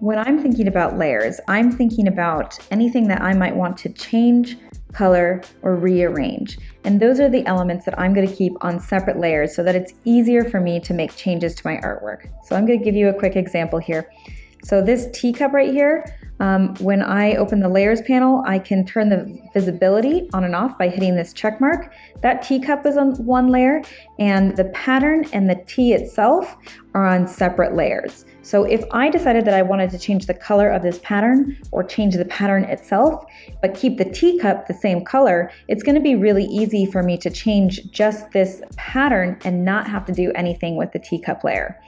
When I'm thinking about layers, I'm thinking about anything that I might want to change, color, or rearrange. And those are the elements that I'm going to keep on separate layers so that it's easier for me to make changes to my artwork. So I'm going to give you a quick example here. So this teacup right here, when I open the layers panel, I can turn the visibility on and off by hitting this check mark. That teacup is on one layer, and the pattern and the tea itself are on separate layers. So if I decided that I wanted to change the color of this pattern or change the pattern itself, but keep the teacup the same color, it's going to be really easy for me to change just this pattern and not have to do anything with the teacup layer.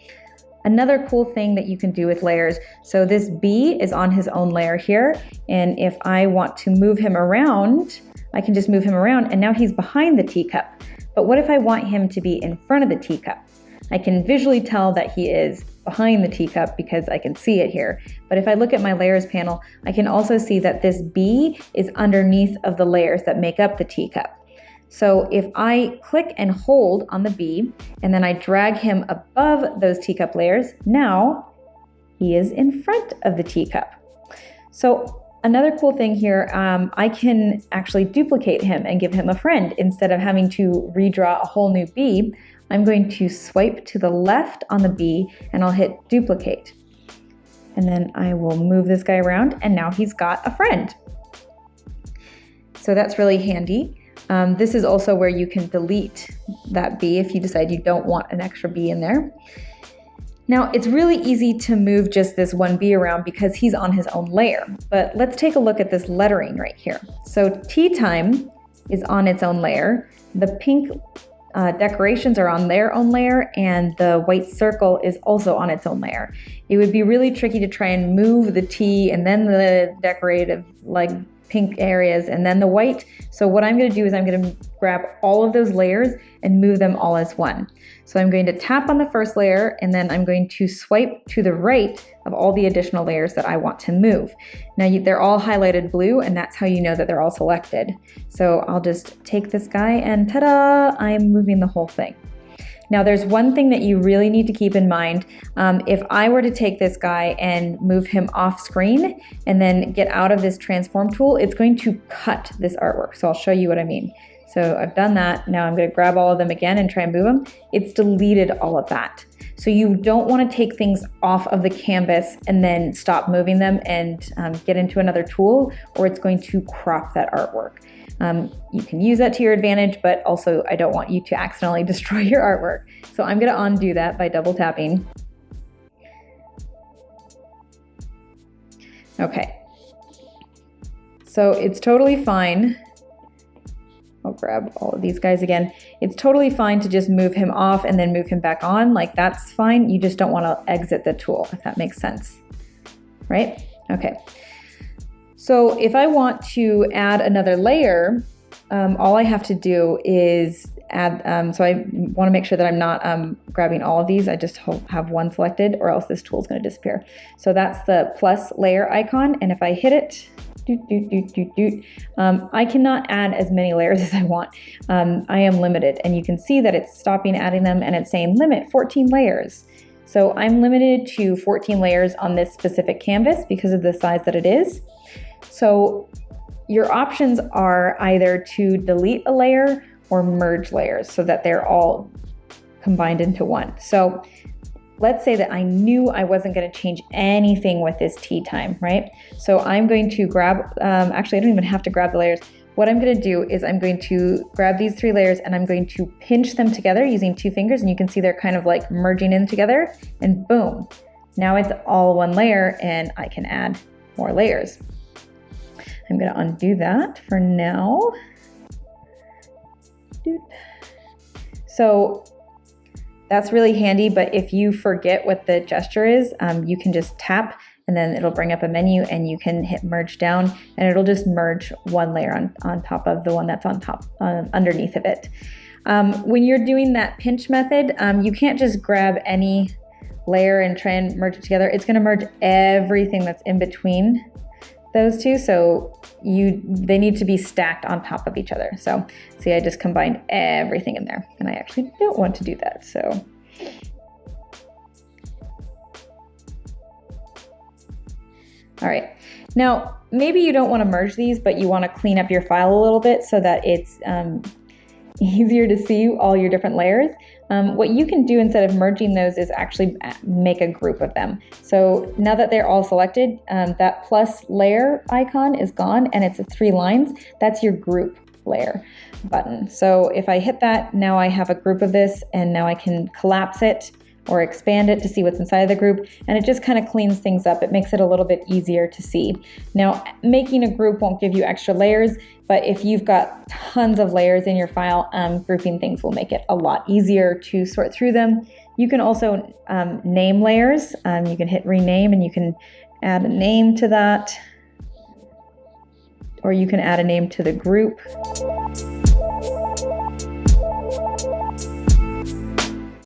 Another cool thing that you can do with layers, so this bee is on his own layer here, and if I want to move him around, I can just move him around, and now he's behind the teacup. But what if I want him to be in front of the teacup? I can visually tell that he is behind the teacup because I can see it here. But if I look at my layers panel, I can also see that this bee is underneath of the layers that make up the teacup. So if I click and hold on the bee, and then I drag him above those teacup layers, now he is in front of the teacup. So another cool thing here, I can actually duplicate him and give him a friend. Instead of having to redraw a whole new bee, I'm going to swipe to the left on the bee and I'll hit duplicate. And then I will move this guy around, and now he's got a friend. So that's really handy. This is also where you can delete that bee if you decide you don't want an extra bee in there. Now, it's really easy to move just this one bee around because he's on his own layer, but let's take a look at this lettering right here. So tea time is on its own layer. The pink decorations are on their own layer, and the white circle is also on its own layer. It would be really tricky to try and move the tea and then the decorative pink areas and then the white. So what I'm going to do is I'm going to grab all of those layers and move them all as one. So I'm going to tap on the first layer, and then I'm going to swipe to the right of all the additional layers that I want to move. Now they're all highlighted blue, and that's how you know that they're all selected. So I'll just take this guy and ta-da, I'm moving the whole thing. Now there's one thing that you really need to keep in mind. If I were to take this guy and move him off screen and then get out of this transform tool, it's going to cut this artwork. So I'll show you what I mean. So I've done that. Now I'm going to grab all of them again and try and move them. It's deleted all of that. So you don't want to take things off of the canvas and then stop moving them and get into another tool, or it's going to crop that artwork. You can use that to your advantage, but also I don't want you to accidentally destroy your artwork. So I'm going to undo that by double tapping. Okay. So it's totally fine. I'll grab all of these guys again. It's totally fine to just move him off and then move him back on. Like, that's fine. You just don't want to exit the tool, if that makes sense. Right? Okay. So if I want to add another layer, all I have to do is add, so I want to make sure that I'm not grabbing all of these. I just have one selected, or else this tool is going to disappear. So that's the plus layer icon, and if I hit it, I cannot add as many layers as I want. I am limited, and you can see that it's stopping adding them, and it's saying limit 14 layers. So I'm limited to 14 layers on this specific canvas because of the size that it is. So your options are either to delete a layer or merge layers so that they're all combined into one. So let's say that I knew I wasn't going to change anything with this tea time, right? So I'm going to grab, actually I don't even have to grab the layers. What I'm going to do is I'm going to grab these 3 layers and I'm going to pinch them together using 2 fingers, and you can see they're kind of like merging in together, and boom, now it's all one layer and I can add more layers. I'm going to undo that for now. So that's really handy, but if you forget what the gesture is, you can just tap and then it'll bring up a menu and you can hit merge down and it'll just merge one layer on top of the one that's on top, underneath of it. When you're doing that pinch method, you can't just grab any layer and try and merge it together. It's going to merge everything that's in between those two, so they need to be stacked on top of each other. So see, I just combined everything in there, and I actually don't want to do that. So All right, now maybe you don't want to merge these, but you want to clean up your file a little bit so that it's easier to see all your different layers. What you can do instead of merging those is actually make a group of them. So now that they're all selected, that plus layer icon is gone and it's 3 lines. That's your group layer button. So if I hit that, now I have a group of this, and now I can collapse it or expand it to see what's inside of the group, and it just kind of cleans things up. It makes it a little bit easier to see. Now, making a group won't give you extra layers, but if you've got tons of layers in your file, grouping things will make it a lot easier to sort through them. You can also name layers. You can hit rename and you can add a name to that, or you can add a name to the group.